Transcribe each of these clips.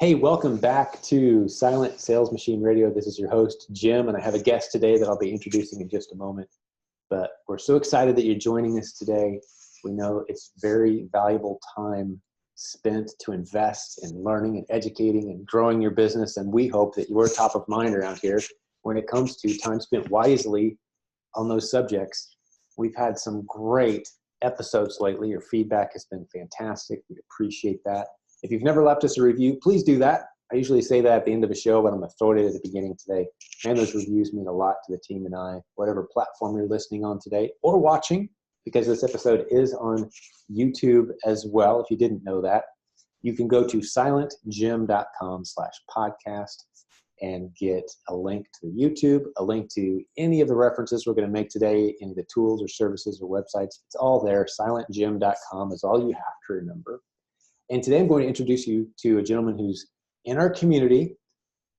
Hey, welcome back to Silent Sales Machine Radio. This is your host, Jim, and I have a guest today that I'll be introducing in just a moment. But we're so excited that you're joining us today. We know it's very valuable time spent to invest in learning and educating and growing your business, and we hope that you're top of mind around here when it comes to time spent wisely on those subjects. We've had some great episodes lately. Your feedback has been fantastic. We appreciate that. If you've never left us a review, please do that. I usually say that at the end of a show, but I'm going to throw it in at the beginning today. Man, those reviews mean a lot to the team and I, whatever platform you're listening on today or watching, because this episode is on YouTube as well. If you didn't know that, you can go to silentjim.com/podcast and get a link to the YouTube, a link to any of the references we're going to make today, any of the tools or services or websites. It's all there. Silentjim.com is all you have to remember. And today I'm going to introduce you to a gentleman who's in our community,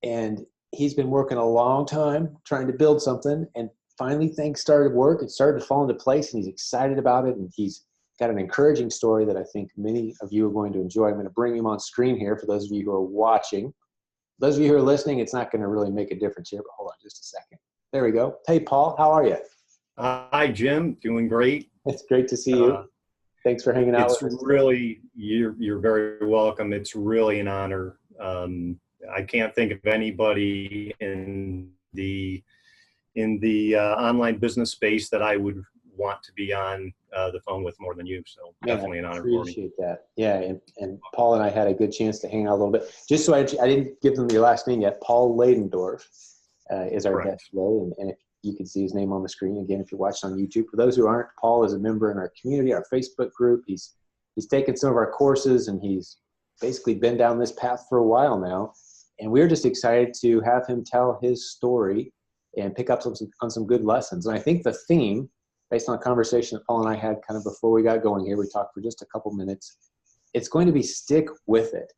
and he's been working a long time trying to build something, and finally things started to work. It started to fall into place, and he's excited about it, and he's got an encouraging story that I think many of you are going to enjoy. I'm going to bring him on screen here for those of you who are watching. Those of you who are listening, it's not going to really make a difference here, but hold on just a second. There we go. Hey, Paul, how are you? Hi, Jim. Doing great. It's great to see you. Thanks for hanging out with us. It's really, you're very welcome. It's really an honor. I can't think of anybody in the online business space that I would want to be on the phone with more than you. So definitely an honor for me. Appreciate that. Yeah, and Paul and I had a good chance to hang out a little bit. Just so I didn't give them your last name yet. Paul Ladendorf is our guest today, and if you can see his name on the screen again if you're watching on YouTube. For those who aren't, Paul is a member in our community, our Facebook group. He's taken some of our courses, and he's basically been down this path for a while now. And we're just excited to have him tell his story and pick up on some good lessons. And I think the theme, based on a conversation that Paul and I had kind of before we got going here, we talked for just a couple minutes, it's going to be stick with it.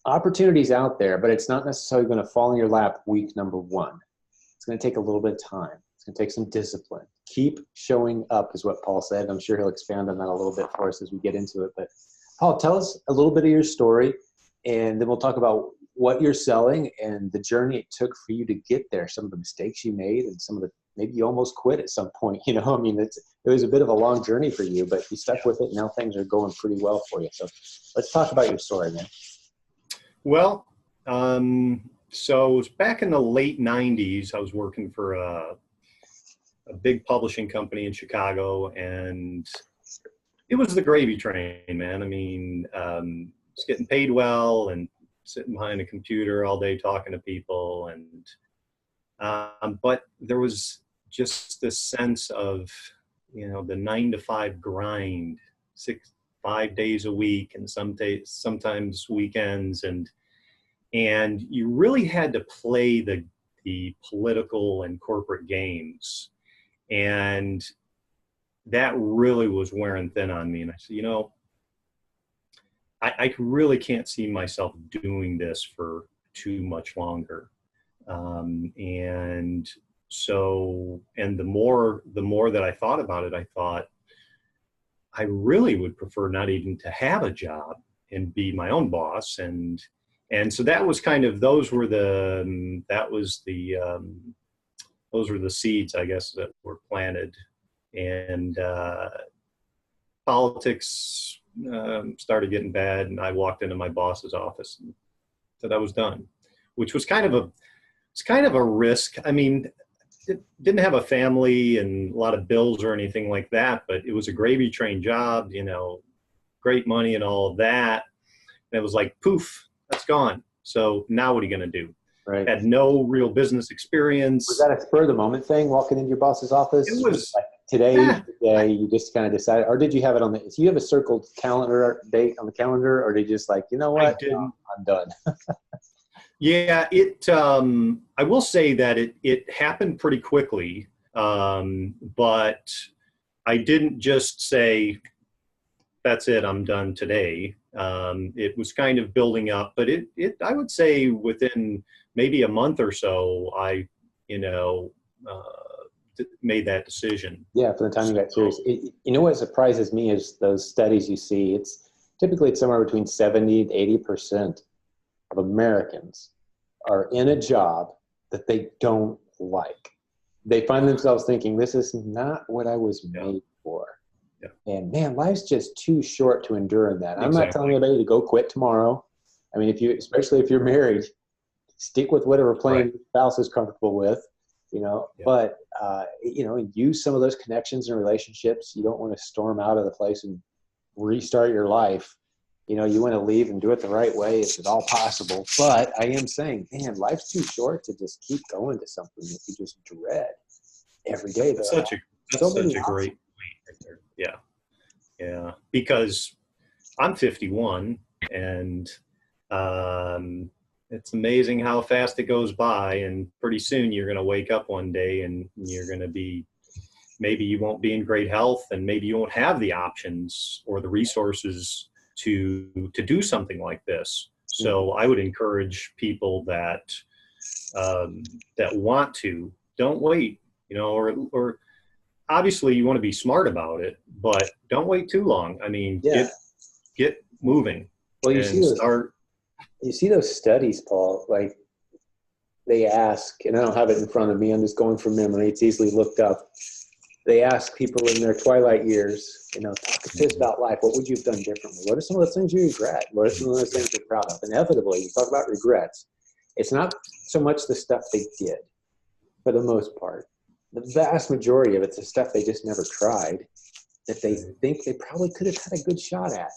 Opportunities out there, but it's not necessarily going to fall in your lap week number one. It's going to take a little bit of time. It's going to take some discipline. Keep showing up is what Paul said. I'm sure he'll expand on that a little bit for us as we get into it. But Paul, tell us a little bit of your story, and then we'll talk about what you're selling and the journey it took for you to get there, some of the mistakes you made, and some of the, maybe you almost quit at some point. You know, I mean, it was a bit of a long journey for you, but you stuck with it, and now things are going pretty well for you. So let's talk about your story, man. Well, so it was back in the late 90s. I was working for a big publishing company in Chicago, and it was the gravy train, man. I mean, it's getting paid well and sitting behind a computer all day talking to people. And but there was just this sense of, you know, the 9-to-5 grind, 5 days a week, and sometimes weekends, and you really had to play the political and corporate games. And that really was wearing thin on me. And I said, you know, I really can't see myself doing this for too much longer. And so, and the more that I thought about it, I thought I really would prefer not even to have a job and be my own boss. And so that was kind of, those were the seeds, I guess, that were planted. And politics started getting bad, and I walked into my boss's office and said I was done, which was kind of a risk. I mean, didn't have a family and a lot of bills or anything like that, but it was a gravy train job, you know, great money and all of that. And it was like, poof, that's gone. So now what are you going to do? Right. Had no real business experience. Was that a spur of the moment thing, walking into your boss's office? It was like today, you just kind of decided, or did you have it on the, do you have a circled calendar date on the calendar, or did you just like, you know what, I didn't. No, I'm done? Yeah, I will say that it happened pretty quickly, but I didn't just say, that's it, I'm done today. It was kind of building up, but I would say within maybe a month or so, I, made that decision. Yeah, from the time you got serious. You know what surprises me is those studies you see. It's typically somewhere between 70 to 80% of Americans are in a job that they don't like. They find themselves thinking, this is not what I was made for. Yeah. And man, life's just too short to endure in that. I'm Exactly. not telling anybody to go quit tomorrow. I mean, especially if you're married, stick with whatever plan your spouse is comfortable with, but, use some of those connections and relationships. You don't want to storm out of the place and restart your life. You want to leave and do it the right way if at all possible. But I am saying, man, life's too short to just keep going to something that you just dread every day. That's such a great point right there. Yeah. Yeah. Because I'm 51 and it's amazing how fast it goes by. And pretty soon you're going to wake up one day and you're going to maybe you won't be in great health, and maybe you won't have the options or the resources to do something like this. So I would encourage people that want to, don't wait, or obviously you want to be smart about it, but don't wait too long. I mean, get moving. Well, you see those studies, Paul, like they ask, and I don't have it in front of me, I'm just going from memory, it's easily looked up. They ask people in their twilight years, talk to us about life. What would you have done differently? What are some of those things you regret? What are some of those things you're proud of? Inevitably, you talk about regrets. It's not so much the stuff they did, for the most part. The vast majority of it's the stuff they just never tried that they think they probably could have had a good shot at.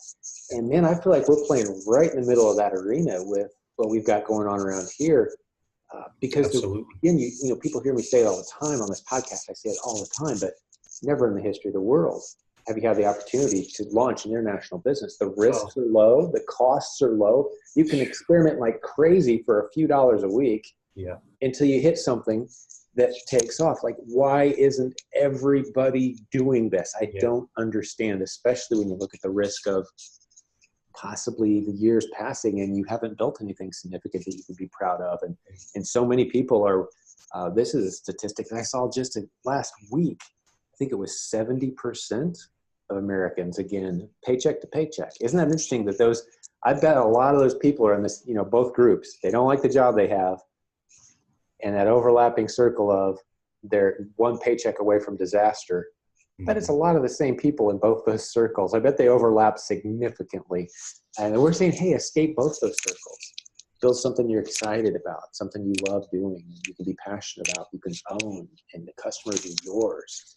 And man, I feel like we're playing right in the middle of that arena with what we've got going on around here. Because again, people hear me say it all the time on this podcast. I say it all the time, but never in the history of the world have you had the opportunity to launch an international business. The risks are low, the costs are low. You can experiment like crazy for a few dollars a week until you hit something that takes off. Like, why isn't everybody doing this? I don't understand, especially when you look at the risk of possibly the years passing and you haven't built anything significant that you can be proud of. And so many people are, this is a statistic that I saw just last week. I think it was 70% of Americans, again, paycheck to paycheck. Isn't that interesting that I bet a lot of those people are in this, both groups. They don't like the job they have. And that overlapping circle of they're one paycheck away from disaster. But it's a lot of the same people in both those circles. I bet they overlap significantly. And we're saying, hey, escape both those circles. Build something you're excited about, something you love doing, you can be passionate about, you can own, and the customers are yours.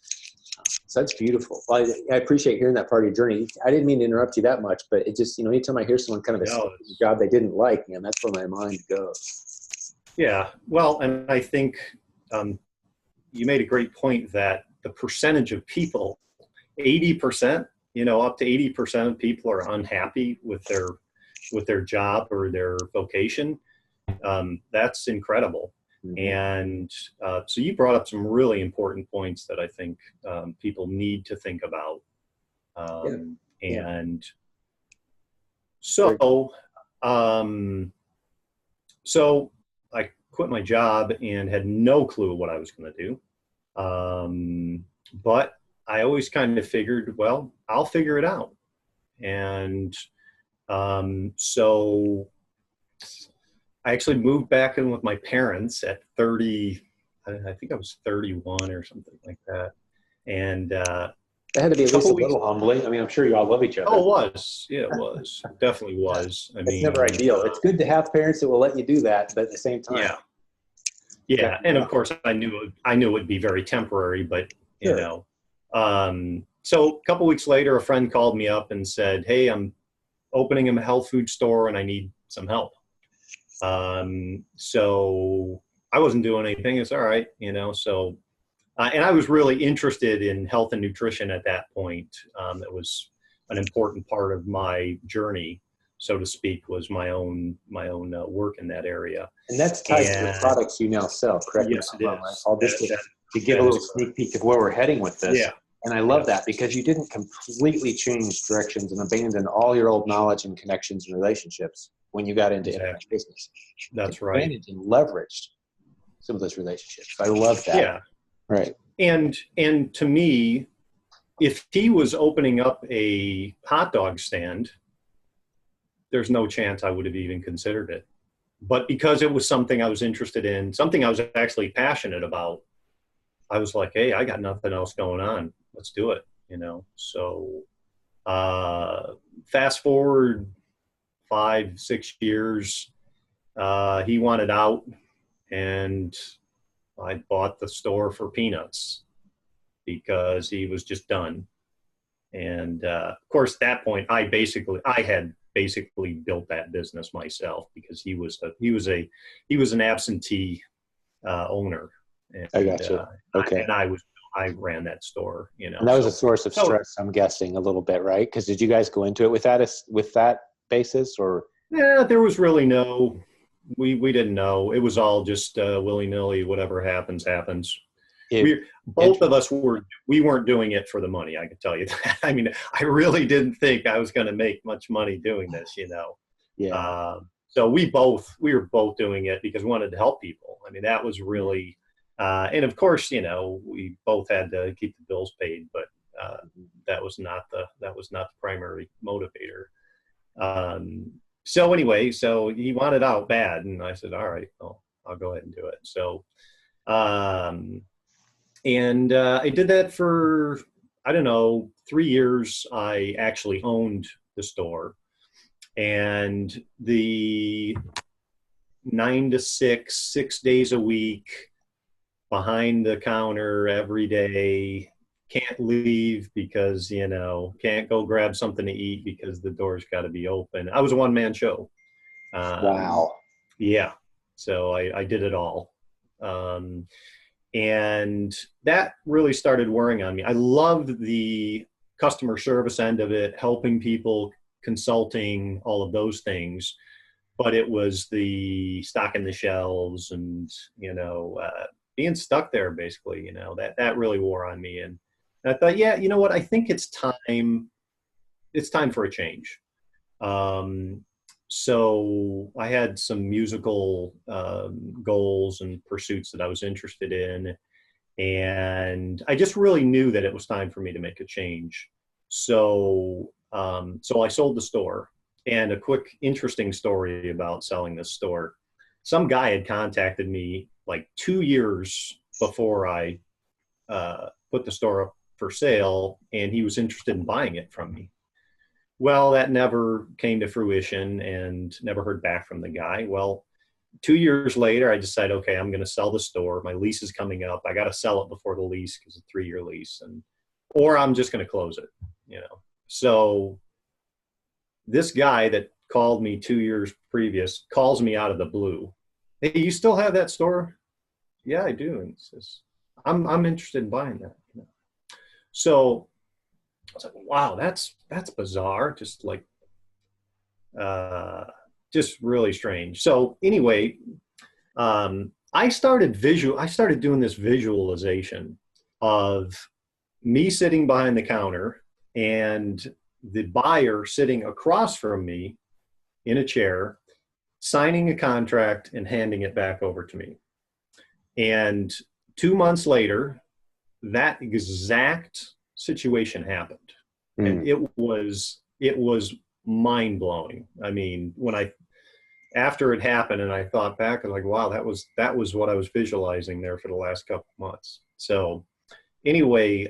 So that's beautiful. Well, I appreciate hearing that part of your journey. I didn't mean to interrupt you that much, but it just, anytime I hear someone kind of a job they didn't like, man, that's where my mind goes. Yeah. Well, and I think you made a great point that the percentage of people, 80%, up to 80% of people are unhappy with their job or their vocation. That's incredible. And so you brought up some really important points that I think people need to think about. And so I quit my job and had no clue what I was going to do. But I always kind of figured, well, I'll figure it out. And so I actually moved back in with my parents at 30, I think I was 31 or something like that. And that had to be at least a little humbling. I mean, I'm sure you all love each other. Oh, it was. Yeah, it was. It definitely was. It's never ideal. It's good to have parents that will let you do that, but at the same time. Yeah. And of course I knew it would be very temporary, but so a couple weeks later, a friend called me up and said, hey, I'm opening a health food store and I need some help. So I wasn't doing anything. It's all right. So, and I was really interested in health and nutrition at that point. It was an important part of my journey, so to speak, was my own work in that area. And that's tied to the products you now sell, correct? Yes, it is. All this to give a little sneak peek of where we're heading with this. Yeah. And I love that because you didn't completely change directions and abandon all your old knowledge and connections and relationships when you got into internet business. That's right. And leveraged some of those relationships. I love that. Yeah. Right. And to me, if he was opening up a hot dog stand, there's no chance I would have even considered it. but because it was something I was interested in, something I was actually passionate about, I was like, hey, I got nothing else going on. Let's do it, you know? So fast forward 5, 6 years, he wanted out, and I bought the store for peanuts because he was just done. And of course, at that point, I had basically built that business myself, because he was an absentee owner, and I got you. Okay. I ran that store, you know. And that was a source of stress, I'm guessing, a little bit, right? Because did you guys go into it with that basis, or? Yeah, there was really we didn't know. It was all just willy-nilly, whatever happens. Both of us we weren't doing it for the money, I can tell you that. I mean, I really didn't think I was going to make much money doing this, you know. Yeah. So we were both doing it because we wanted to help people. I mean, that was really, and of course, you know, we both had to keep the bills paid, but that was not the primary motivator. So anyway, so he wanted out bad, and I said, all right, I'll go ahead and do it. So, and I did that for, I don't know, 3 years. I actually owned the store, and the 9 to 6 days a week, behind the counter every day, can't leave because, you know, can't go grab something to eat because the door's got to be open. I was a one-man show. Wow. Yeah. So I did it all. And that really started wearing on me. I loved the customer service end of it, helping people, consulting, all of those things. But it was the stocking the shelves and, you know, being stuck there, basically, you know, that really wore on me. And I thought, yeah, you know what? I think it's time for a change. So I had some musical goals and pursuits that I was interested in. And I just really knew that it was time for me to make a change. So, so I sold the store. And a quick, interesting story about selling this store. Some guy had contacted me like 2 years before I put the store up for sale, and he was interested in buying it from me. Well, that never came to fruition, and never heard back from the guy. Well, 2 years later, I decided, okay, I'm going to sell the store. My lease is coming up. I got to sell it before the lease, because it's a 3-year lease, or I'm just going to close it, you know. So this guy that called me 2 years previous calls me out of the blue. Hey, you still have that store? Yeah, I do. And he says, I'm interested in buying that. You know? So I was like, wow, that's bizarre. Just like, just really strange. So anyway, I started doing this visualization of me sitting behind the counter and the buyer sitting across from me in a chair, signing a contract and handing it back over to me. And 2 months later, that exact situation happened. And it was mind blowing. I mean, after it happened and I thought back, I was like, wow, that was what I was visualizing there for the last couple of months. So anyway,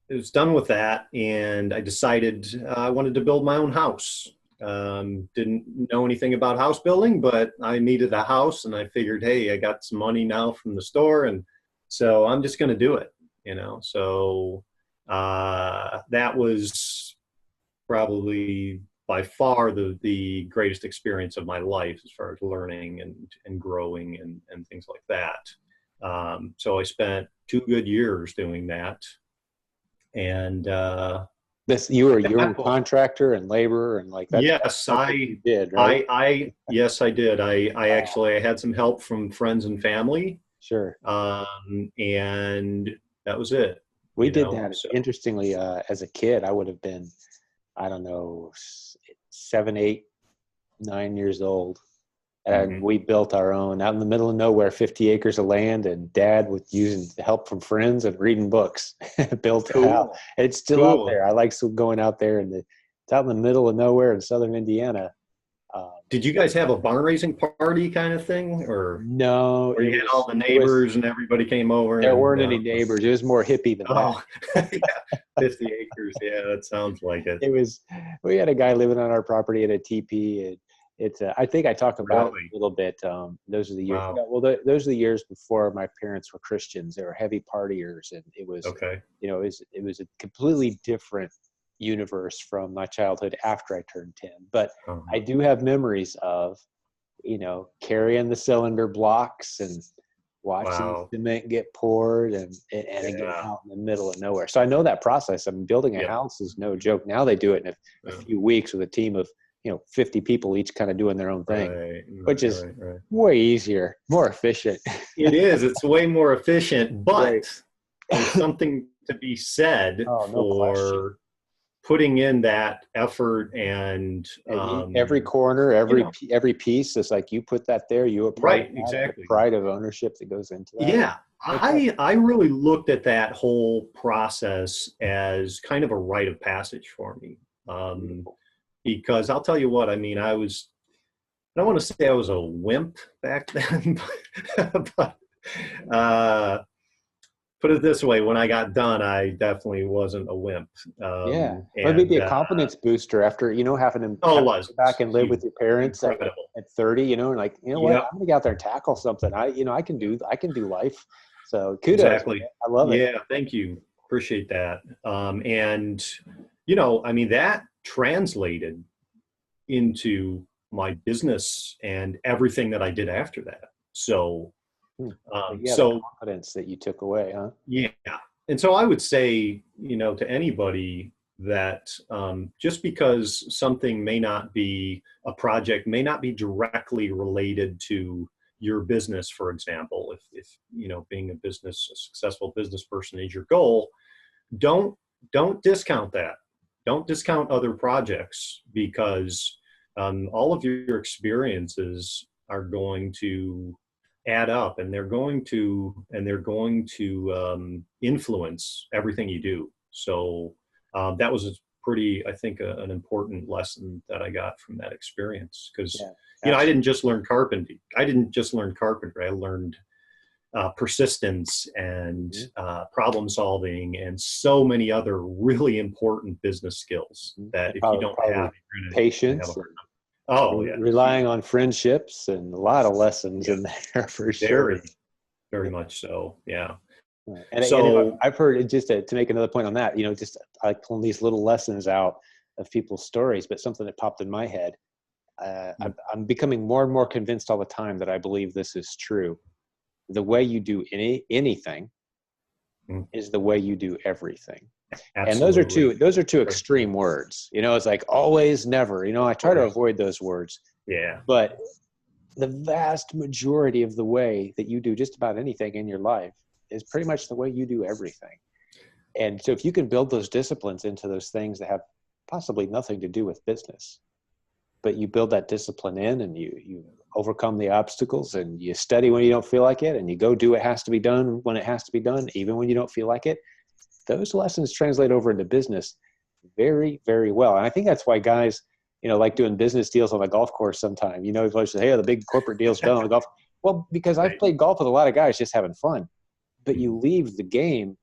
it was done with that, and I decided I wanted to build my own house. Didn't know anything about house building, but I needed a house, and I figured, hey, I got some money now from the store, and so I'm just going to do it, you know. So that was probably by far the greatest experience of my life as far as learning and growing and things like that. So I spent 2 good years doing that. And you were a contractor and laborer and like that. Yes, I did. Right? Yes, I did. I actually had some help from friends and family. Sure. And that was it. We did that. So. Interestingly, as a kid, I would have been, I don't know, 7, 8, 9 years old. And we built our own out in the middle of nowhere, 50 acres of land, and Dad was using help from friends and reading books, built it out. It's still out there. I like going out there, and it's out in the middle of nowhere in southern Indiana. Did you guys have a barn raising party kind of thing, or No, where you had all the neighbors and everybody came over? there And weren't any neighbors. It was more hippie than that. oh, yeah, 50 acres. Yeah, that sounds like it. It was, we had a guy living on our property at a teepee. And it's, I think I talk about it Really? a little bit. Those are the years. Wow. Yeah, well, those are the years before my parents were Christians. They were heavy partiers, and it was, Okay. it was a completely different universe from my childhood after I turned 10. But I do have memories of, carrying the cylinder blocks and watching Wow. the cement get poured and again Yeah. out in the middle of nowhere. So I know that process. I mean, building a Yeah. house is no joke. Now they do it in a few weeks with a team of, 50 people each kind of doing their own thing, Right. which is Right. way easier, more efficient. It is. It's way more efficient, but Right. there's something to be said Oh, no question. for putting in that effort and Every corner, every piece is like, you put that there, you apply right, that, exactly. the pride of ownership that goes into that. Yeah, I really looked at that whole process as kind of a rite of passage for me. Because I'll tell you what, I mean, I don't want to say I was a wimp back then, but put it this way, when I got done, I definitely wasn't a wimp. Yeah, but maybe a confidence booster after, having to it was go back and live with your parents at incredible. 30, and like, what, I'm gonna get out there and tackle something. I can do life. So kudos. Exactly. Man. I love it. Yeah, thank you. Appreciate that. And I mean, that translated into my business and everything that I did after that. So, the confidence that you took away, huh? Yeah. And so I would say, to anybody that just because something a project may not be directly related to your business, for example, if being a successful business person is your goal, don't discount that. Don't discount other projects, because all of your experiences are going to add up, and they're going to influence everything you do. So that was I think an important lesson that I got from that experience, because I didn't just learn carpentry. I learned persistence and problem solving and so many other really important business skills that if you don't have, patience. Relying on friendships, and a lot of lessons in there for sure. Very much so. Yeah. And so I've heard, just to make another point on that, just like pulling these little lessons out of people's stories, but something that popped in my head. I'm becoming more and more convinced all the time that I believe this is true. The way you do anything is the way you do everything. Absolutely. And those are two extreme words. It's like always, never. I try to avoid those words. Yeah. But the vast majority of the way that you do just about anything in your life is pretty much the way you do everything. And so if you can build those disciplines into those things that have possibly nothing to do with business, but you build that discipline in, and you overcome the obstacles, and you study when you don't feel like it, and you go do what has to be done when it has to be done, even when you don't feel like it. Those lessons translate over into business very, very well. And I think that's why guys, like doing business deals on a golf course sometime, people say, hey, the big corporate deals done on the golf. Well, because I've played golf with a lot of guys just having fun, but you leave the game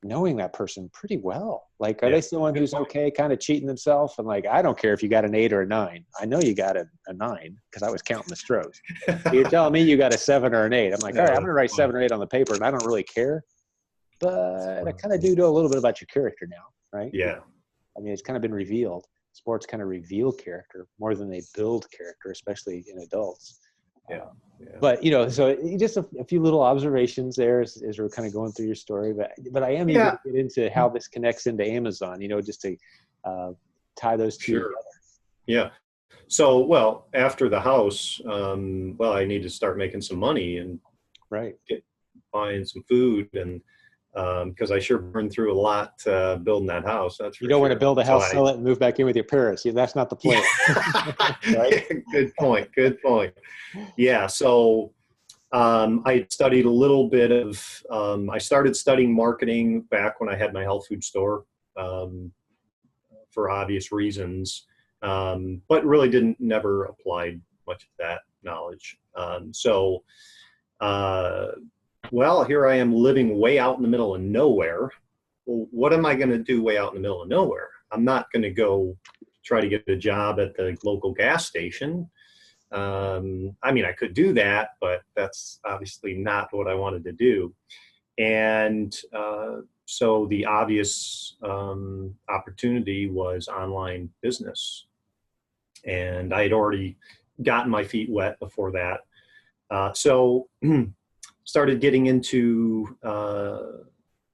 knowing that person pretty well. Like, are they someone who's okay, kind of cheating themselves? And like, I don't care if you got an 8 or a 9. I know you got a 9 because I was counting the strokes. So you're telling me you got a 7 or an 8. I'm like, all right, I'm going to write 7 or 8 on the paper, and I don't really care. But I kind of do know a little bit about your character now, right? Yeah. I mean, it's kind of been revealed. Sports kind of reveal character more than they build character, especially in adults. Yeah. But, so just a few little observations there as we're kind of going through your story. But I am eager to get into how this connects into Amazon, just to tie those two together. Yeah. So, after the house, I need to start making some money and buying some food, and because I sure burned through a lot building that house. That's for you don't want to build a house, sell it, and move back in with your parents. That's not the plan. Right? Good point. Yeah. So I studied a little bit of. I started studying marketing back when I had my health food store, for obvious reasons. but really never applied much of that knowledge. Well, here I am living way out in the middle of nowhere. Well, what am I going to do way out in the middle of nowhere? I'm not going to go try to get a job at the local gas station. I mean, I could do that, but that's obviously not what I wanted to do. And so the obvious opportunity was online business. And I had already gotten my feet wet before that. So started getting into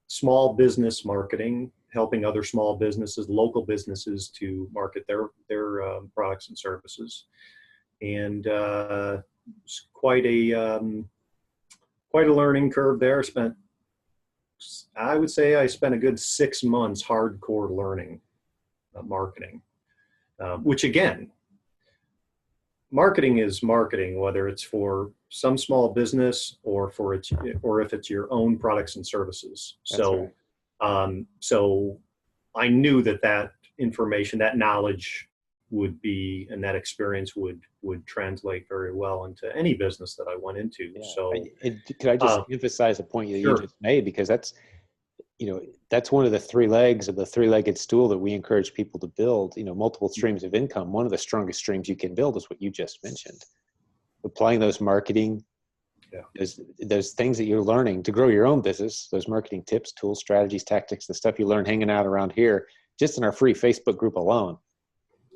small business marketing, helping other small businesses, local businesses to market their products and services. And it's quite a learning curve there. I would say I spent a good 6 months hardcore learning marketing, which again, marketing is marketing, whether it's for some small business or if it's your own products and services. That's So, right. so I knew that information, that knowledge would be, and that experience would translate very well into any business that I went into. Yeah. So, Could I just emphasize a point that you sure. just made, because that's one of the three legs of the three-legged stool that we encourage people to build, multiple streams of income. One of the strongest streams you can build is what you just mentioned. Applying those marketing, those things that you're learning to grow your own business, those marketing tips, tools, strategies, tactics, the stuff you learn hanging out around here, just in our free Facebook group alone,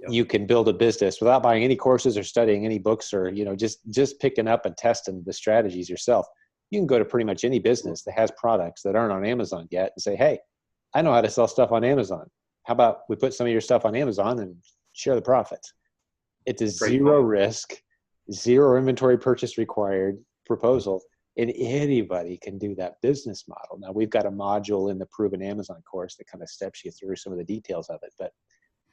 you can build a business without buying any courses or studying any books or, just picking up and testing the strategies yourself. You can go to pretty much any business that has products that aren't on Amazon yet and say, hey, I know how to sell stuff on Amazon. How about we put some of your stuff on Amazon and share the profits? It's a zero risk, zero inventory purchase required proposal. And anybody can do that business model. Now, we've got a module in the Proven Amazon course that kind of steps you through some of the details of it. But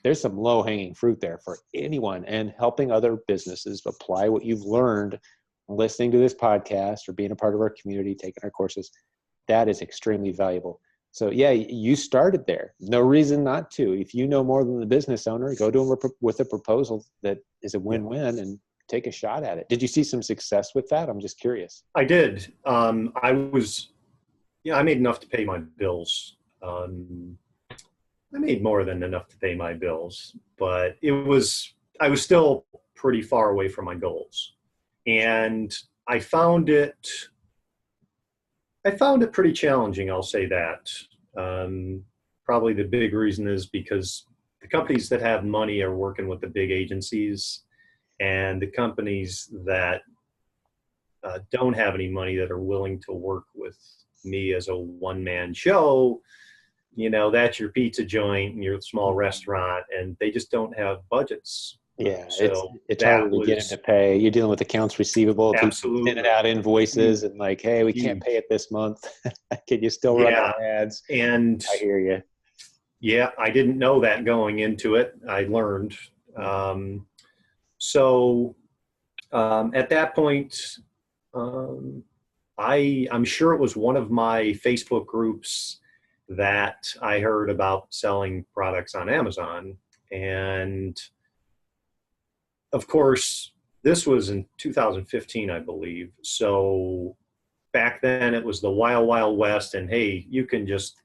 there's some low-hanging fruit there for anyone, and helping other businesses apply what you've learned listening to this podcast or being a part of our community, taking our courses. That is extremely valuable. So yeah, you started there. No reason not to. If you know more than the business owner, go to them with a proposal that is a win-win and take a shot at it. Did you see some success with that? I'm just curious. I did. I made enough to pay my bills. I made more than enough to pay my bills, but I was still pretty far away from my goals. And I found it pretty challenging, I'll say that. Probably the big reason is because the companies that have money are working with the big agencies, and the companies that don't have any money that are willing to work with me as a one-man show, that's your pizza joint and your small restaurant, and they just don't have budgets. Yeah, so it's harder to get them to pay. You're dealing with accounts receivable, absolutely sending out invoices, and like, hey, we can't pay it this month. Can you still run our ads? And I hear you. Yeah, I didn't know that going into it. I learned. At that point, I'm sure it was one of my Facebook groups that I heard about selling products on Amazon. And of course, this was in 2015, I believe. So back then it was the wild, wild west, and hey, you can just,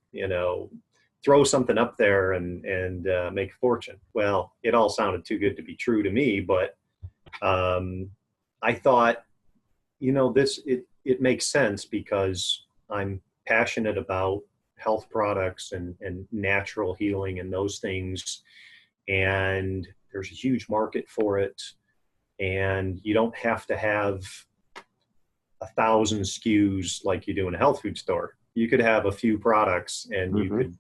throw something up there and make a fortune. Well, it all sounded too good to be true to me, but I thought, it makes sense because I'm passionate about health products and natural healing and those things. And there's a huge market for it. And you don't have to have 1,000 SKUs like you do in a health food store. You could have a few products and you could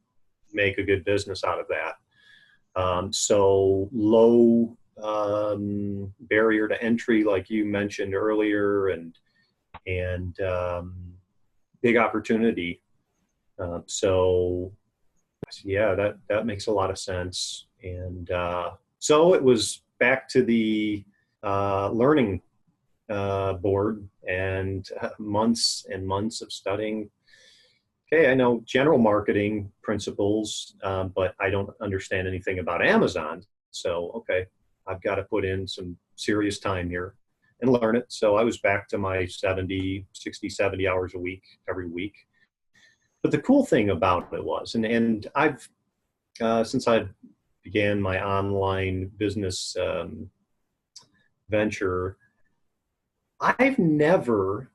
make a good business out of that. So low barrier to entry, like you mentioned earlier, and big opportunity. So yeah, that makes a lot of sense. And so it was back to the learning board and months and months of studying. Okay, I know general marketing principles, but I don't understand anything about Amazon. So, okay, I've got to put in some serious time here and learn it. So I was back to my 70 hours a week, every week. But the cool thing about it was, and I've, since I began my online business venture, I've never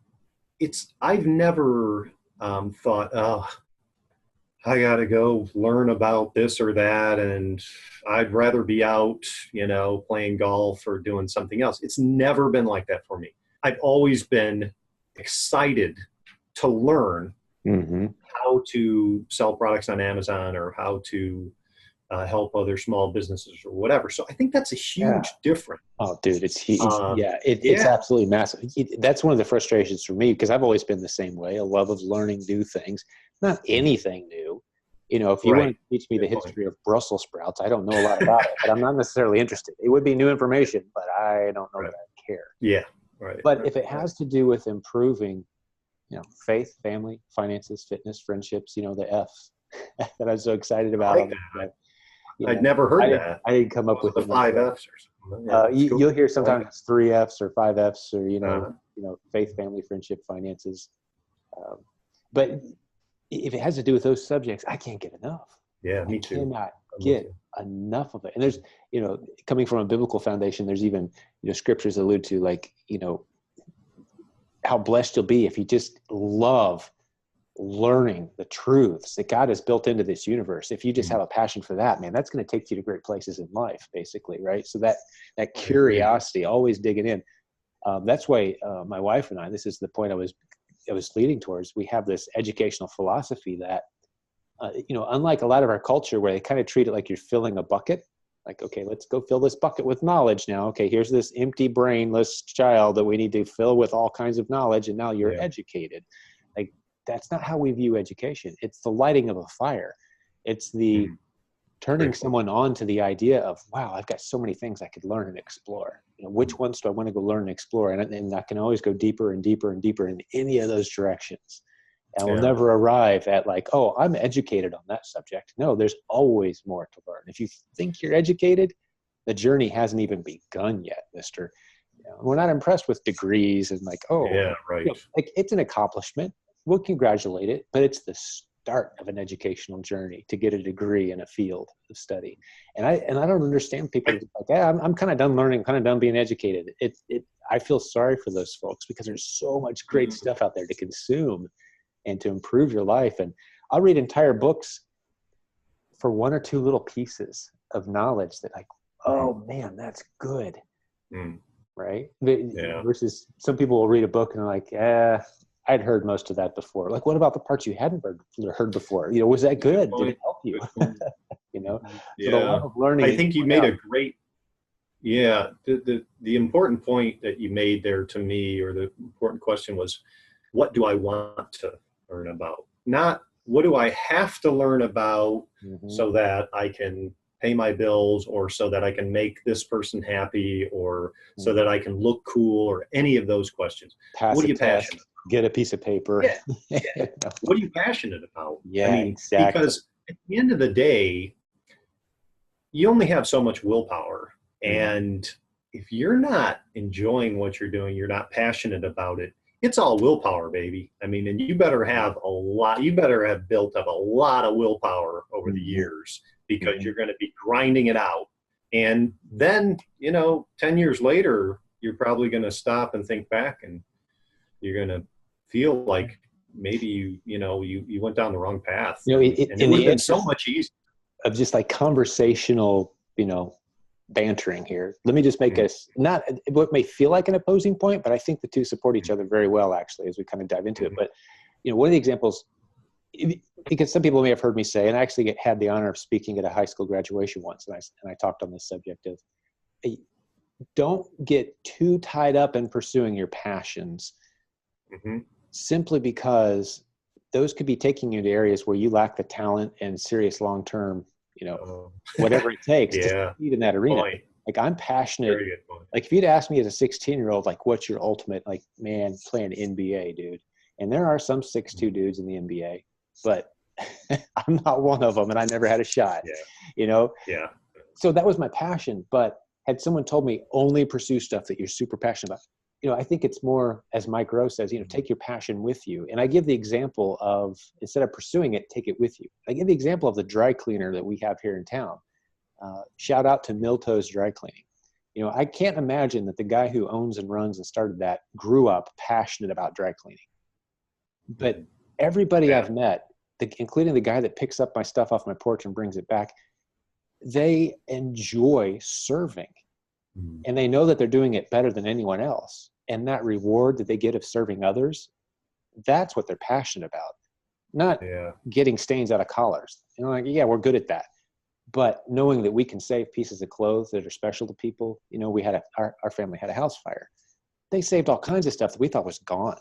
thought, oh, I got to go learn about this or that, and I'd rather be out, playing golf or doing something else. It's never been like that for me. I've always been excited to learn how to sell products on Amazon or how to help other small businesses or whatever. So I think that's a huge difference. Oh, dude, it's huge. It's absolutely massive. That's one of the frustrations for me, because I've always been the same way. A love of learning new things, not anything new. If you want to teach me the history of Brussels sprouts, I don't know a lot about it, but I'm not necessarily interested. It would be new information, but I don't know that I care. Yeah, right. But if it has to do with improving, faith, family, finances, fitness, friendships, the F that I'm so excited about. I'd never heard that. I didn't come up with the 5 F's or something. You'll hear sometimes it's 3 F's or 5 F's or, faith, family, friendship, finances. But if it has to do with those subjects, I can't get enough. Yeah, me too. I cannot get enough of it. And there's, coming from a biblical foundation, there's even, scriptures allude to, like, how blessed you'll be if you just love learning the truths that God has built into this universe. If you just have a passion for that, man, that's going to take you to great places in life, basically, right? So that curiosity, always digging in. That's why my wife and I, this is the point I was leading towards. We have this educational philosophy that, unlike a lot of our culture where they kind of treat it like you're filling a bucket. Like, okay, let's go fill this bucket with knowledge now. Okay, here's this empty brainless child that we need to fill with all kinds of knowledge, and now you're educated. Like, that's not how we view education. It's the lighting of a fire. It's the turning someone on to the idea of, wow, I've got so many things I could learn and explore. Which ones do I want to go learn and explore? And I can always go deeper and deeper and deeper in any of those directions. And we'll never arrive at like, oh, I'm educated on that subject. No, there's always more to learn. If you think you're educated, the journey hasn't even begun yet, mister. We're not impressed with degrees and like, oh, like, it's an accomplishment. We'll congratulate it, but it's the start of an educational journey to get a degree in a field of study. And I don't understand people like, yeah, I'm kind of done learning, kind of done being educated. I feel sorry for those folks, because there's so much great stuff out there to consume and to improve your life. And I'll read entire books for one or two little pieces of knowledge that, like, oh man, that's good. Right? Versus some people will read a book and they're like, I'd heard most of that before. Like, what about the parts you hadn't heard before? Was that good? Did it help you? So the love of learning. I think you made a great, the important point that you made there to me, or the important question was, what do I want to learn about? Not what do I have to learn about so that I can pay my bills, or so that I can make this person happy, or so that I can look cool, or any of those questions. What are you passionate about? Get a piece of paper. What are you passionate about? Exactly. Because at the end of the day, you only have so much willpower. And if you're not enjoying what you're doing, you're not passionate about it, it's all willpower, baby. And you better have built up a lot of willpower over the years, because you're going to be grinding it out. And then, 10 years later, you're probably going to stop and think back, and you're going to feel like maybe you went down the wrong path. And it would have been so much easier. Of just like conversational, bantering here. Let me just make not what may feel like an opposing point, but I think the two support each other very well, actually, as we kind of dive into it. But, one of the examples, because some people may have heard me say, and I actually had the honor of speaking at a high school graduation once, and I talked on this subject of, don't get too tied up in pursuing your passions, simply because those could be taking you to areas where you lack the talent and serious long-term, whatever it takes to succeed in that arena. Like, I'm passionate. Like, if you'd asked me as a 16-year-old, like, what's your ultimate, like, man, playing NBA, dude. And there are some 6'2" dudes in the NBA, but I'm not one of them, and I never had a shot, so that was my passion. But had someone told me only pursue stuff that you're super passionate about, I think it's more, as Mike Rowe says, take your passion with you. And I give the example of, instead of pursuing it, take it with you. I give the example of the dry cleaner that we have here in town. Shout out to Milto's Dry Cleaning. I can't imagine that the guy who owns and runs and started that grew up passionate about dry cleaning. But everybody I've met, including the guy that picks up my stuff off my porch and brings it back, they enjoy serving. And they know that they're doing it better than anyone else. And that reward that they get of serving others, that's what they're passionate about. Not getting stains out of collars. We're good at that. But knowing that we can save pieces of clothes that are special to people, we had our family had a house fire. They saved all kinds of stuff that we thought was gone,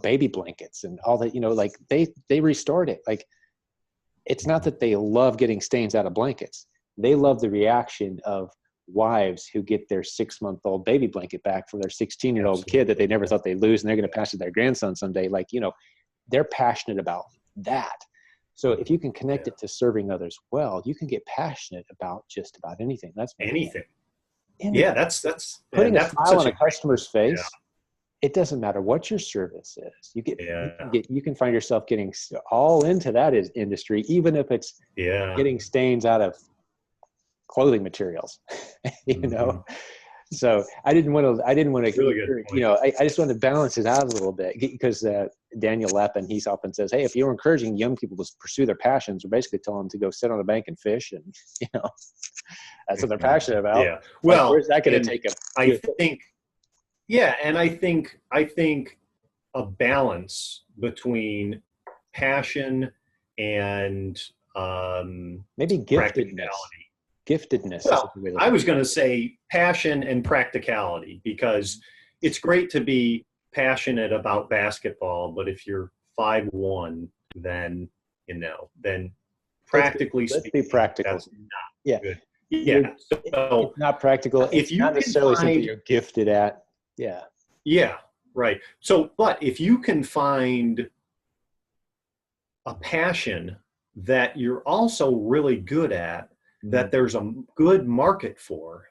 baby blankets and all that, they restored it. It's not that they love getting stains out of blankets. They love the reaction of wives who get their 6-month-old baby blanket back from their 16-year-old kid that they never thought they'd lose, and they're going to pass it to their grandson someday. They're passionate about that. So if you can connect it to serving others well, you can get passionate about just about anything. That's anything. Yeah, that's putting a smile on a customer's face. It doesn't matter what your service is. You can find yourself getting all into that industry, even if it's getting stains out of clothing materials. So I didn't want to, really I just wanted to balance it out a little bit, because Daniel Leppin, he often says, hey, if you're encouraging young people to pursue their passions, we're basically telling them to go sit on a bank and fish, and that's what they're passionate about. Yeah. Well, where's that going to take them? I think a balance between passion and maybe giftedness. Well, I was going to say passion and practicality, because it's great to be passionate about basketball, but if you're 5'1", then practically let's be practical. That's not good. Yeah, so it's not practical. It's not necessarily something you're gifted at. Yeah, right. So, but if you can find a passion that you're also really good at, that there's a good market for,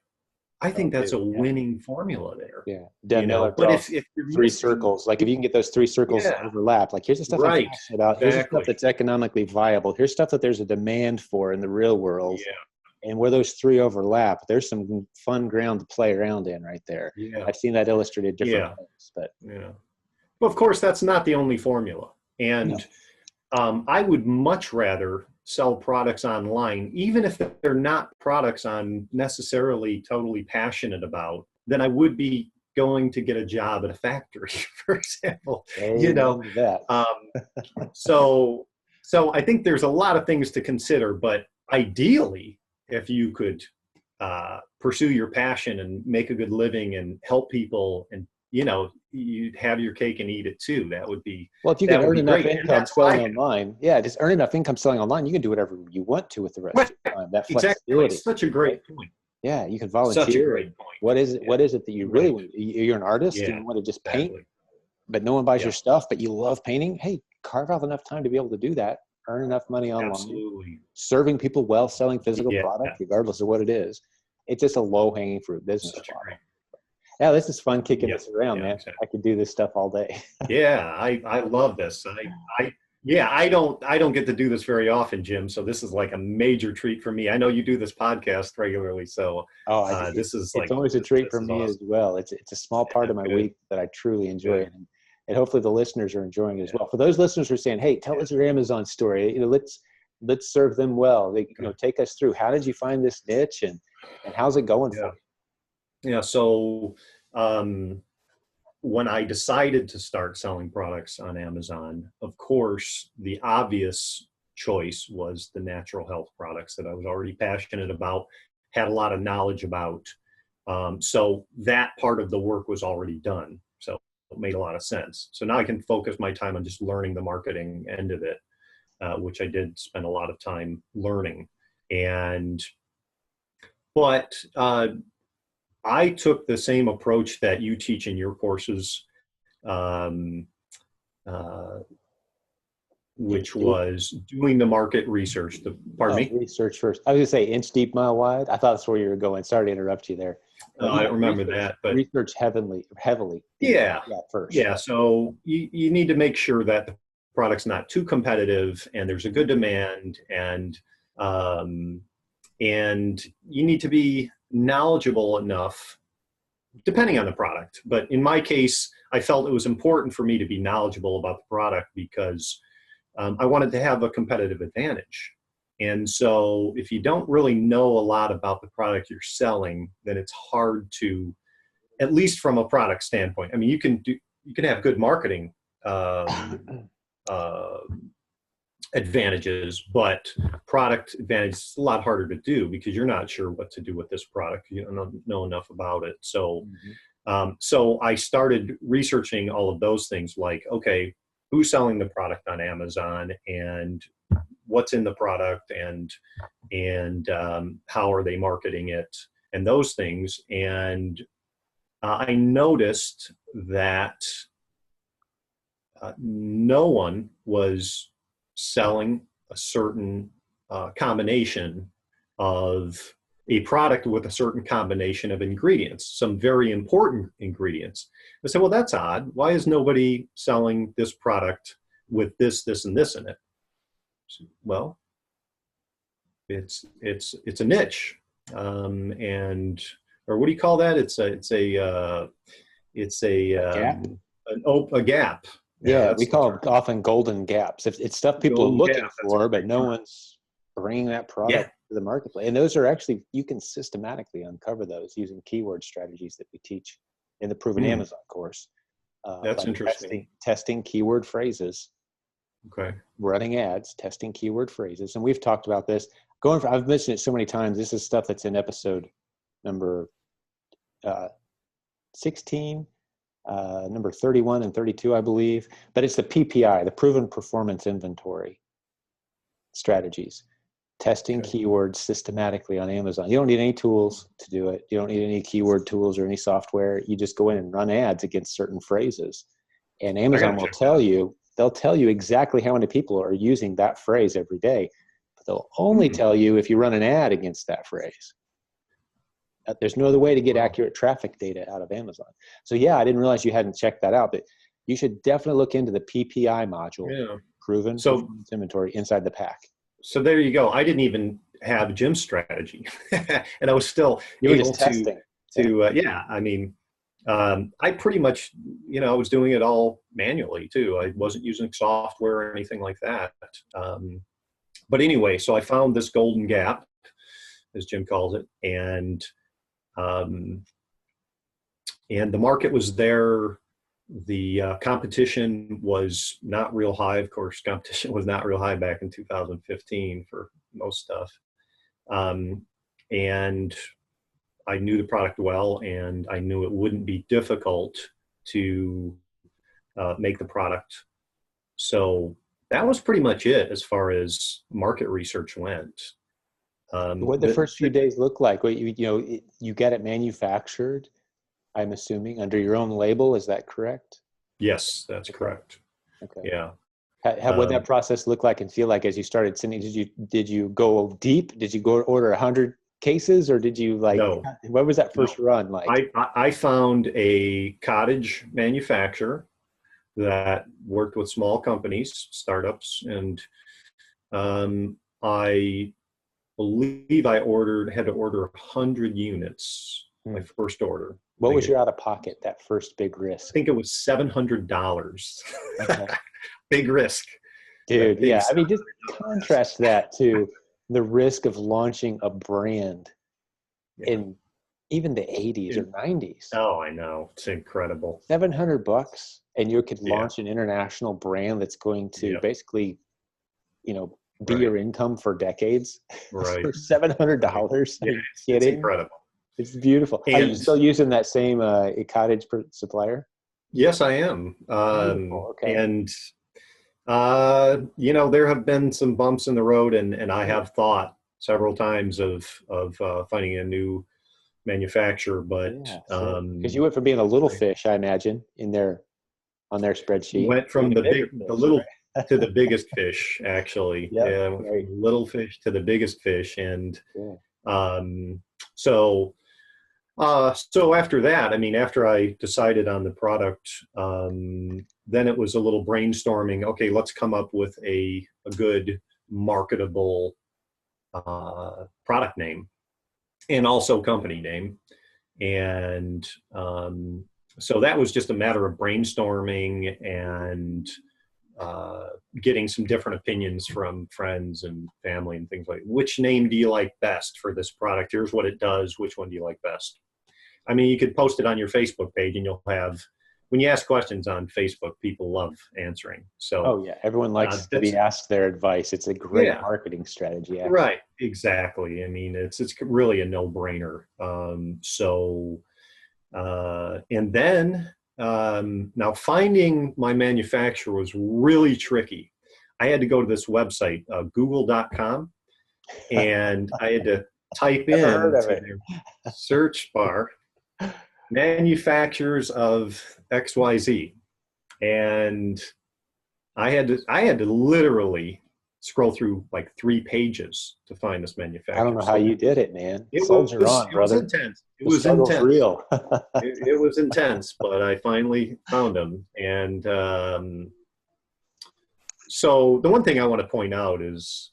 I think that's a winning formula there. Yeah. But if you're 3 circles, if you can get those 3 circles to overlap, here's the stuff I'm passionate about. Here's the stuff that's economically viable. Here's stuff that there's a demand for in the real world. And where those 3 overlap, there's some fun ground to play around in right there. I've seen that illustrated different ways. But well, of course, that's not the only formula. And I would much rather sell products online, even if they're not products I'm necessarily totally passionate about, than I would be going to get a job at a factory, for example. So I think there's a lot of things to consider, but ideally, if you could pursue your passion and make a good living and help people, and you'd have your cake and eat it too. That would be well. If you can earn enough income selling online, just earn enough income selling online, you can do whatever you want to with the rest of the time. That flexibility. Exactly. Such a great point. Yeah, you can volunteer. Such a great point. What is it? What is it that you really want? You're an artist and you want to just paint, but no one buys your stuff, but you love painting. Hey, carve out enough time to be able to do that. Earn enough money online. Absolutely. Serving people well, selling physical product, regardless of what it is. It's just a low-hanging fruit business model. Yeah, this is fun kicking this around, man. Exactly. I could do this stuff all day. I love this. I don't get to do this very often, Jim. So this is like a major treat for me. I know you do this podcast regularly, so it's always a treat for me as well. It's a small part of my week that I truly enjoy, and hopefully the listeners are enjoying it as well. For those listeners who are saying, "Hey, tell us your Amazon story," let's serve them well. Take us through. How did you find this niche, and how's it going for you? Yeah. So when I decided to start selling products on Amazon, of course, the obvious choice was the natural health products that I was already passionate about, had a lot of knowledge about. So that part of the work was already done. So it made a lot of sense. So now I can focus my time on just learning the marketing end of it, which I did spend a lot of time learning. But I took the same approach that you teach in your courses. which was doing the market research. Pardon me? Research first. I was going to say inch deep, mile wide. I thought that's where you were going. Sorry to interrupt you there. I don't remember that, but research heavily. Yeah. First. Yeah. So you need to make sure that the product's not too competitive and there's a good demand, and you need to be knowledgeable enough, depending on the product. But in my case, I felt it was important for me to be knowledgeable about the product because I wanted to have a competitive advantage. And so if you don't really know a lot about the product you're selling, then it's hard to, at least from a product standpoint. I mean, you can have good marketing advantages, but product advantage is a lot harder to do because you're not sure what to do with this product. You don't know enough about it. So, so I started researching all of those things, like, okay, who's selling the product on Amazon, and what's in the product, and how are they marketing it, and those things. And I noticed that no one was selling a certain combination of a product with a certain combination of ingredients, some very important ingredients. I said, well, that's odd. Why is nobody selling this product with this, this, and this in it? Well, it's a niche, or what do you call that? It's a gap. Yeah, we call them often golden gaps. It's stuff people are looking for, but no one's bringing that product to the marketplace. And those are actually, you can systematically uncover those using keyword strategies that we teach in the Proven Amazon course. That's interesting. Testing keyword phrases. Okay. Running ads, testing keyword phrases. And we've talked about this. I've mentioned it so many times. This is stuff that's in episode number 16. Number 31 and 32, I believe, but it's the PPI, the Proven Performance Inventory strategies, testing keywords systematically on Amazon. You don't need any tools to do it. You don't need any keyword tools or any software. You just go in and run ads against certain phrases, and Amazon will tell you, they'll tell you exactly how many people are using that phrase every day, but they'll only tell you if you run an ad against that phrase. There's no other way to get accurate traffic data out of Amazon. So yeah, I didn't realize you hadn't checked that out, but you should definitely look into the PPI module, Proven Performance Inventory, inside the pack. So there you go. I didn't even have Jim's strategy, and I was still able to I mean, I pretty much, I was doing it all manually too. I wasn't using software or anything like that. But anyway, so I found this golden gap, as Jim calls it, and the market was there. The competition was not real high. Of course, competition was not real high back in 2015 for most stuff. And I knew the product well, and I knew it wouldn't be difficult to make the product. So that was pretty much it as far as market research went. What the first few days look like? You get it manufactured, I'm assuming, under your own label. Is that correct? Yes, that's correct. Okay. Yeah. What did that process look like and feel like as you started sending? Did you go deep? Did you go order 100 cases, or did you No. What was that first run like? I found a cottage manufacturer that worked with small companies, startups, and I believe I had to order 100 units, my first order. What was your out-of-pocket, that first big risk? I think it was $700. Okay. Big risk. Dude, yeah. I mean, just contrast that to the risk of launching a brand in even the 80s or 90s. Oh, I know. It's incredible. $700, and you could launch an international brand that's going to basically, be your income for decades. Right. For $700. Yeah, it's incredible. It's beautiful. Are you still using that same cottage supplier? Yes, I am. Okay. And there have been some bumps in the road, and I have thought several times of finding a new manufacturer, but because you went from being a little fish, I imagine, on their spreadsheet. Went from the little to the biggest fish, actually. Yeah, Yeah, right. from little fish to the biggest fish. And Yeah. um, so, so after that, I mean, after I decided on the product, then it was a little brainstorming. Okay, let's come up with a good marketable product name and also company name. And so that was just a matter of brainstorming and getting some different opinions from friends and family and things like, which name do you like best for this product? Here's what it does. Which one do you like best? I mean, you could post it on your Facebook page and you'll have, when you ask questions on Facebook, people love answering. So, Oh yeah, everyone likes to be asked their advice. It's a great yeah, marketing strategy. Actually. right. Exactly. I mean, it's really a no-brainer. And then now finding my manufacturer was really tricky. I had to go to this website, google.com, and I had to type in to their search bar manufacturers of XYZ. And I had to literally scroll through like 3 pages to find this manufacturer. I don't know how you did it, man. It Soldier on, was brother. intense. It The was struggle's intense. real. It was intense, but I finally found them. And so the one thing I want to point out is,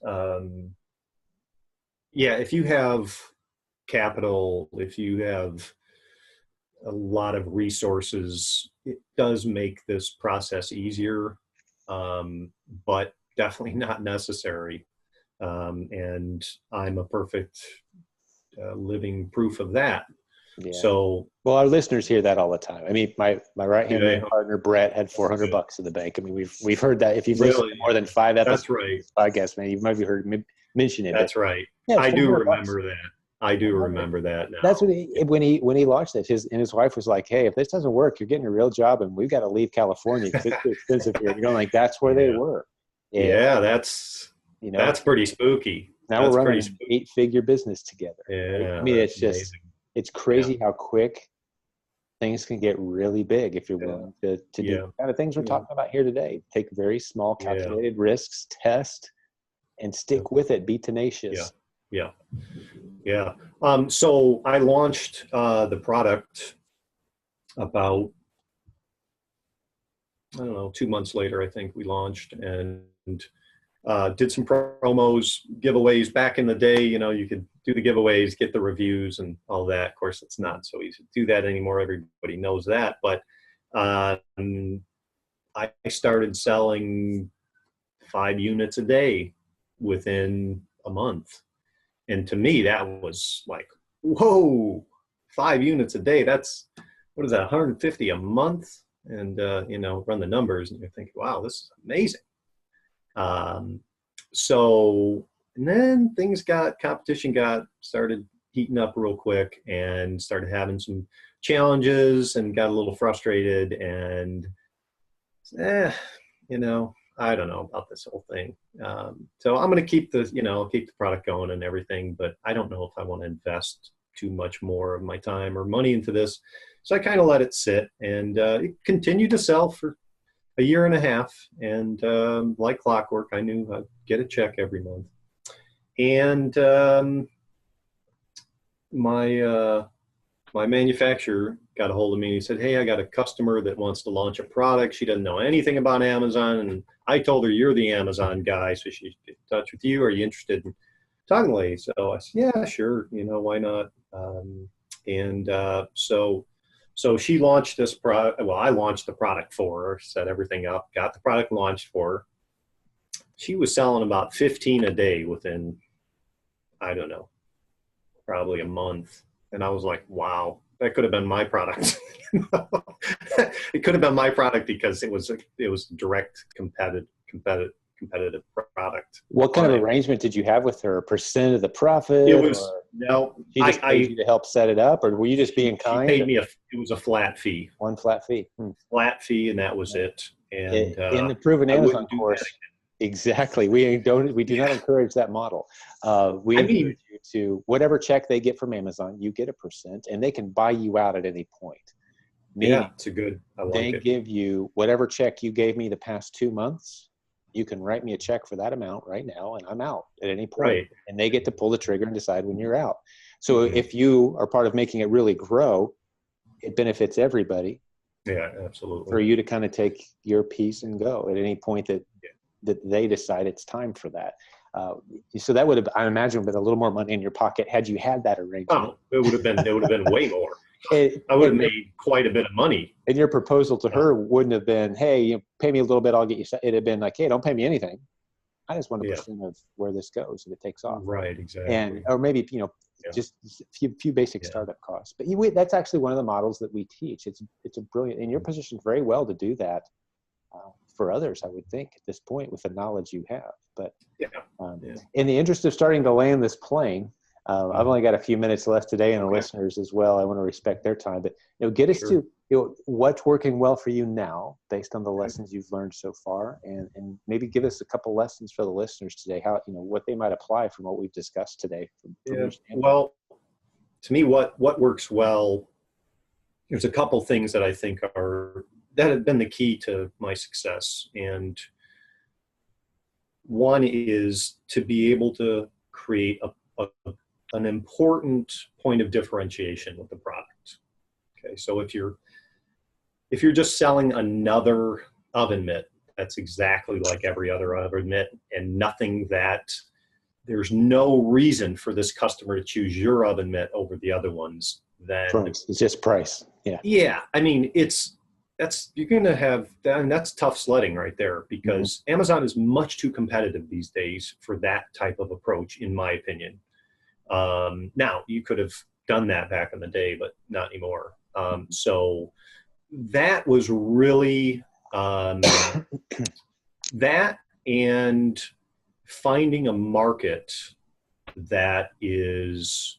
yeah, if you have capital, if you have a lot of resources, it does make this process easier, but definitely not necessary. And I'm a perfect living proof of that. Yeah. So, well, our listeners hear that all the time. I mean, my right-hand man partner Brett had $400 in the bank. I mean, we've heard that. If you've listened to more than 5 episodes, that's right. Podcast, man, you might have heard me mention it. That's right. Yeah, I do remember that. I do remember that now. That's what when he launched it. His wife was like, "Hey, if this doesn't work, you're getting a real job, and we've got to leave California because it's too expensive here." You know, like that's where they were. And, yeah, that's pretty spooky. Now we're running an 8-figure business together. Yeah, right? I mean, it's just amazing. It's crazy how quick things can get really big if you're willing to do the kind of things we're talking about here today. Take very small, calculated risks, test, and stick with it. Be tenacious. Yeah. So I launched the product about, I don't know, 2 months later, I think we launched, and did some promos, giveaways. Back in the day, you could do the giveaways, get the reviews and all that. Of course, it's not so easy to do that anymore. Everybody knows that. But I started selling 5 units a day within a month. And to me, that was like, whoa, 5 units a day. That's, what is that, 150 a month? And, run the numbers and you're thinking, wow, this is amazing. So, and then competition started heating up real quick and started having some challenges and got a little frustrated and, I don't know about this whole thing. So I'm going to keep the product going and everything, but I don't know if I want to invest too much more of my time or money into this. So I kind of let it sit, and it continued to sell for a year and a half. And like clockwork, I knew I'd get a check every month. And my manufacturer got a hold of me and he said, "Hey, I got a customer that wants to launch a product. She doesn't know anything about Amazon." And I told her, "You're the Amazon guy, so she should get in touch with you. Are you interested in talking to me?" So I said, "Yeah, sure. Why not?" So she launched this product. Well, I launched the product for her, set everything up, got the product launched for her. She was selling about 15 a day within, I don't know, probably a month. And I was like, wow, that could have been my product. It could have been my product because it was a direct competitive product. What kind of arrangement did you have with her? A percent of the profit? It was, no, she just paid you to help set it up, or were you just being kind? She paid me it was a flat fee. One flat fee. Flat fee, and that was it. And in the Proven Amazon course, exactly. We do not encourage that model. We encourage you to, whatever check they get from Amazon, you get a percent, and they can buy you out at any point. Meaning, it's a good. I like they it. give you whatever check you gave me the past 2 months. You can write me a check for that amount right now, and I'm out at any point. Right. And they get to pull the trigger and decide when you're out. So Mm-hmm. if you are part of making it really grow, it benefits everybody. Yeah, absolutely. For you to kind of take your piece and go at any point that they decide it's time for that. So that would have, I imagine, been a little more money in your pocket had you had that arrangement. Oh, it would have been way more. I would have made quite a bit of money. And your proposal to her wouldn't have been, hey, you pay me a little bit, I'll get you. It'd have been like, hey, don't pay me anything. I just want a percent of where this goes if it takes off. Right, exactly. And or maybe just a few basic startup costs. But that's actually one of the models that we teach. It's a brilliant, and you're positioned very well to do that for others, I would think, at this point with the knowledge you have. But in the interest of starting to land this plane, I've only got a few minutes left today, and the listeners as well. I want to respect their time, but get us to what's working well for you now, based on the lessons you've learned so far, and maybe give us a couple lessons for the listeners today. How what they might apply from what we've discussed today. Well, to me, what works well. There's a couple things that I think that have been the key to my success, and one is to be able to create an important point of differentiation with the product. Okay, so if you're just selling another oven mitt that's exactly like every other oven mitt, and there's no reason for this customer to choose your oven mitt over the other ones, then price. It's just price. Yeah, I mean, you're going to have, and that's tough sledding right there, because Amazon is much too competitive these days for that type of approach, in my opinion. Now, you could have done that back in the day, but not anymore. So that was really that, and finding a market that is,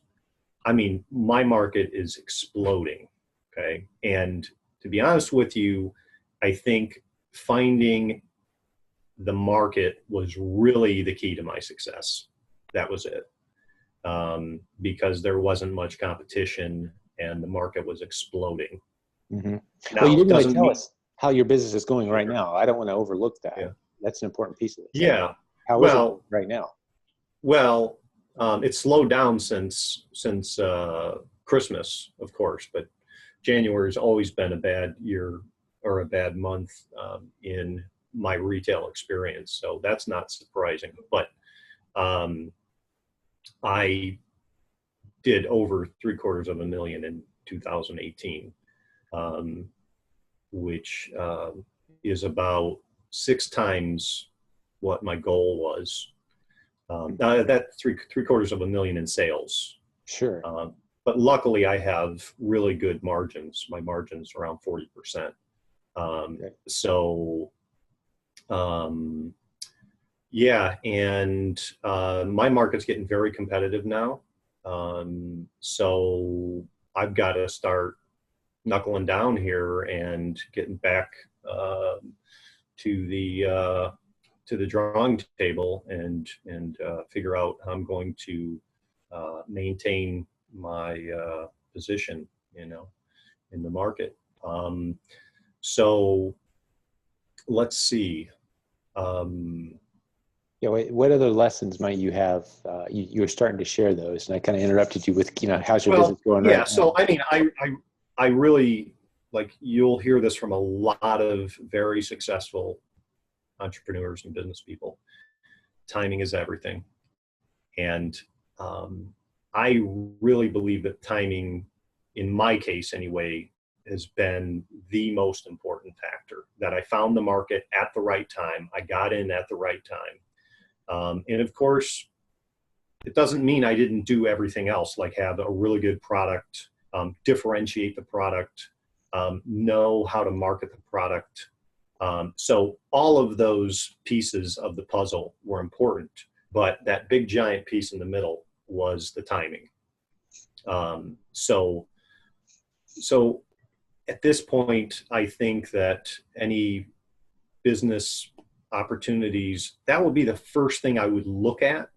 I mean, my market is exploding. Okay. And to be honest with you, I think finding the market was really the key to my success. That was it. Because there wasn't much competition and the market was exploding. Mm-hmm. Now, you didn't really tell us how your business is going right now. I don't want to overlook that. Yeah. That's an important piece of it. Yeah. How is it right now? Well, it's slowed down since Christmas, of course, but January has always been a bad year or a bad month in my retail experience. So that's not surprising. But I did over $750,000 in 2018, which is about 6 times what my goal was. That's $750,000 in sales. Sure. But luckily, I have really good margins. My margin's around 40%. So, yeah, and my market's getting very competitive now. So I've got to start knuckling down here and getting back to the drawing table and figure out how I'm going to maintain my position, in the market. So let's see. What other lessons might you have? You were starting to share those, and I kind of interrupted you with, how's your business going right now? So I mean, I really, like, you'll hear this from a lot of very successful entrepreneurs and business people. Timing is everything. And I really believe that timing, in my case anyway, has been the most important factor. That I found the market at the right time. I got in at the right time. And of course, it doesn't mean I didn't do everything else, like have a really good product, differentiate the product, know how to market the product. So all of those pieces of the puzzle were important, but that big giant piece in the middle was the timing. So at this point, I think that any business opportunities, that would be the first thing I would look at,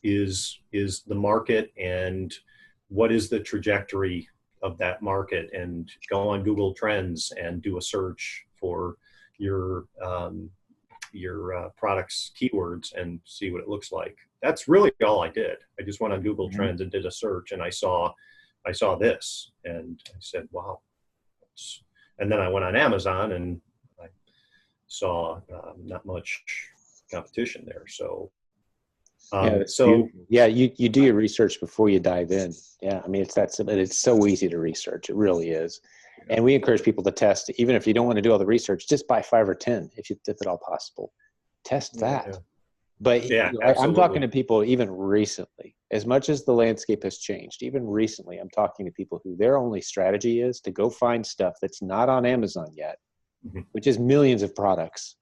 is the market and what is the trajectory of that market, and go on Google Trends and do a search for your your product's keywords and see what it looks like. That's really all I did. I just went on Google Trends and did a search, and I saw this, and I said, wow. And then I went on Amazon, and I saw not much competition there. So, you do your research before you dive in. Yeah, I mean, it's that simple. It's so easy to research. It really is. And we encourage people to test, even if you don't want to do all the research, just buy 5 or 10 if at all possible. Test that. Yeah. But I'm talking to people even recently. As much as the landscape has changed, even recently, I'm talking to people who their only strategy is to go find stuff that's not on Amazon yet, which is millions of products,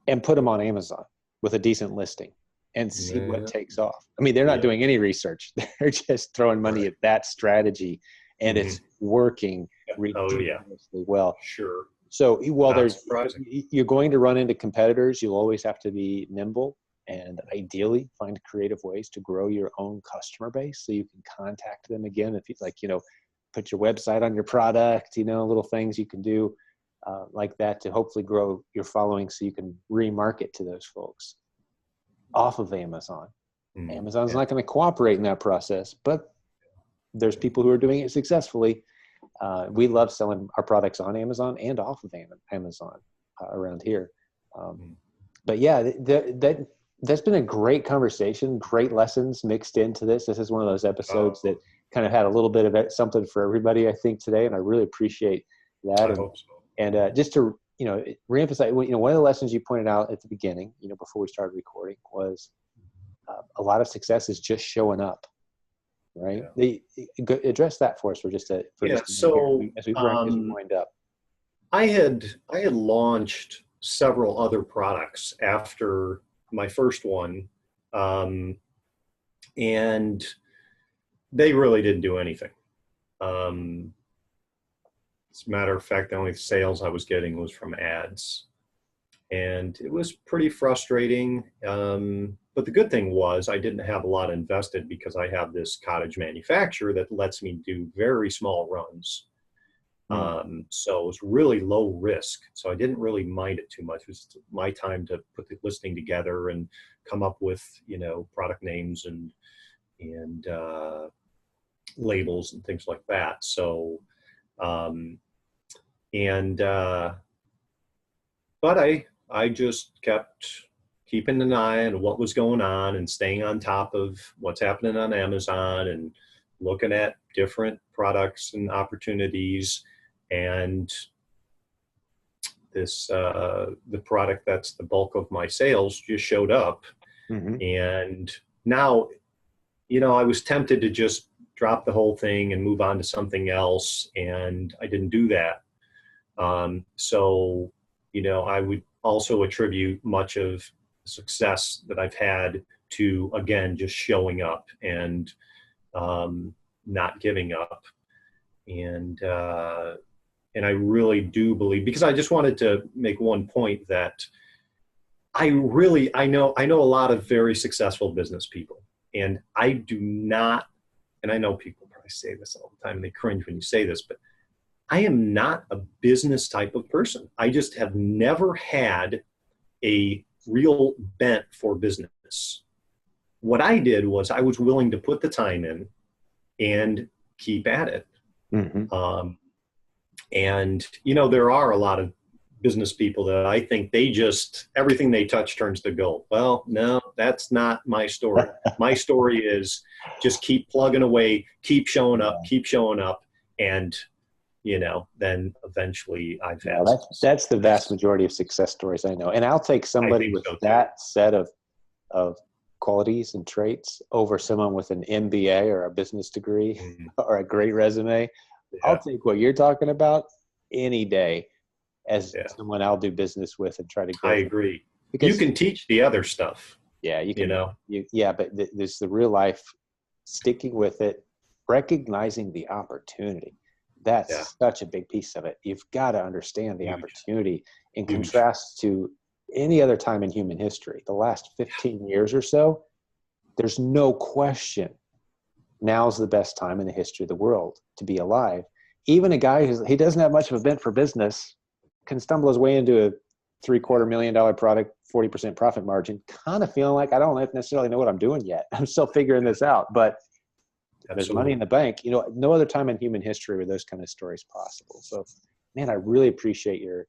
and put them on Amazon with a decent listing and see what takes off. I mean, they're not doing any research. They're just throwing money at that strategy, and it's working ridiculously well. Sure. So you're going to run into competitors. You'll always have to be nimble and ideally find creative ways to grow your own customer base so you can contact them again. If you put your website on your product, little things you can do like that to hopefully grow your following so you can remarket to those folks off of Amazon. Amazon's not going to cooperate in that process, but there's people who are doing it successfully. We love selling our products on Amazon and off of Amazon around here. But yeah, that's been a great conversation, great lessons mixed into this. This is one of those episodes that kind of had a little bit of something for everybody, I think, today. And I really appreciate that. I hope so. And just to, reemphasize, one of the lessons you pointed out at the beginning, before we started recording was a lot of success is just showing up. Right. Address that for us for just a so as we wind up. I had launched several other products after my first one, and they really didn't do anything. As a matter of fact, the only sales I was getting was from ads, and it was pretty frustrating. But the good thing was I didn't have a lot invested because I have this cottage manufacturer that lets me do very small runs. So it was really low risk. So I didn't really mind it too much. It was my time to put the listing together and come up with, product names and labels and things like that. So, but I just kept keeping an eye on what was going on and staying on top of what's happening on Amazon and looking at different products and opportunities. And this, the product that's the bulk of my sales just showed up. And now, I was tempted to just drop the whole thing and move on to something else. And I didn't do that. So, I would also attribute much of the success that I've had to, again, just showing up and not giving up. And I really do believe, because I just wanted to make one point that I know a lot of very successful business people, and I do not, and I know people probably say this all the time and they cringe when you say this, but I am not a business type of person. I just have never had a real bent for business. What I did was I was willing to put the time in and keep at it. And, there are a lot of business people that I think everything they touch turns to gold. Well, no, that's not my story. My story is just keep plugging away, keep showing up. And, then eventually I've had. That's the vast majority of success stories I know. And I'll take somebody with that set of qualities and traits over someone with an MBA or a business degree or a great resume. I'll take what you're talking about any day as someone I'll do business with and try to grow. I agree. Because you can teach the other stuff. Yeah, you can. But there's the real life, sticking with it, recognizing the opportunity. That's such a big piece of it. You've got to understand the opportunity in contrast to any other time in human history. The last 15 years or so, there's no question now's the best time in the history of the world to be alive. Even a guy he doesn't have much of a bent for business can stumble his way into $750,000 product, 40% profit margin, kind of feeling like I don't necessarily know what I'm doing yet. I'm still figuring this out, but there's money in the bank. You know, no other time in human history were those kind of stories possible. So, man, I really appreciate your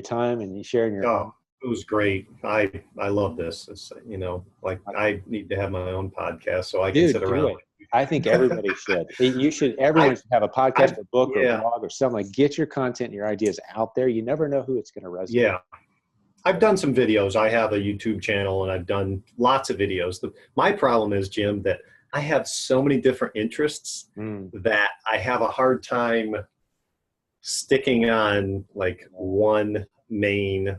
time and you sharing your. Oh, it was great. I love this. It's, you know, like I need to have my own podcast so I can sit around. I think everybody should. Everyone should have a podcast, a book, or a blog, or something. Like, get your content and your ideas out there. You never know who it's going to resonate. Yeah. I've done some videos. I have a YouTube channel and I've done lots of videos. My problem is, Jim, that I have so many different interests that I have a hard time sticking on like one main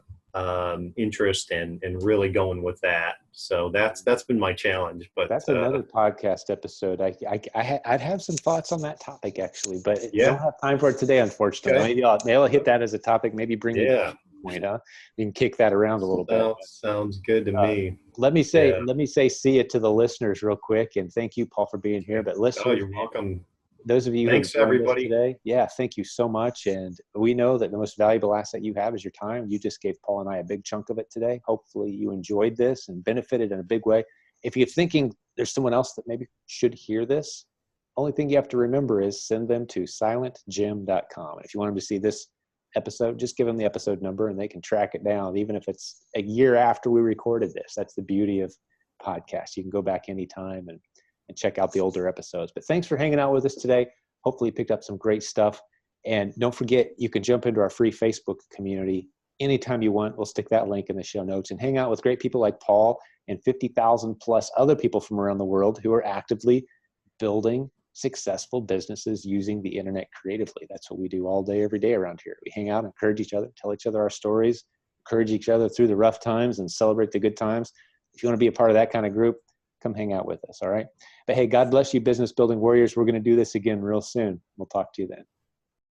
interest and really going with that. So that's been my challenge. But that's another podcast episode. I'd have some thoughts on that topic actually, but I don't have time for it today, unfortunately. Okay. Maybe I'll hit that as a topic. Maybe bring it to point, huh? You can kick that around a little bit. Sounds good to me. Let me say see you to the listeners real quick, and thank you, Paul, for being here. But listeners, you're welcome. Those of you thanks who everybody today, thank you so much. And we know that the most valuable asset you have is your time. You just gave Paul and I a big chunk of it today. Hopefully you enjoyed this and benefited in a big way. If you're thinking there's someone else that maybe should hear this, only thing you have to remember is send them to silentjim.com. If you want them to see this episode, just give them the episode number and they can track it down, even if it's a year after we recorded this. That's the beauty of podcasts. You can go back anytime and check out the older episodes. But thanks for hanging out with us today. Hopefully you picked up some great stuff. And don't forget, you can jump into our free Facebook community anytime you want. We'll stick that link in the show notes and hang out with great people like Paul and 50,000 plus other people from around the world who are actively building successful businesses using the internet creatively. That's what we do all day, every day around here. We hang out, encourage each other, tell each other our stories, encourage each other through the rough times and celebrate the good times. If you want to be a part of that kind of group, come hang out with us. All right. But hey, God bless you, business building warriors. We're going to do this again real soon. We'll talk to you then.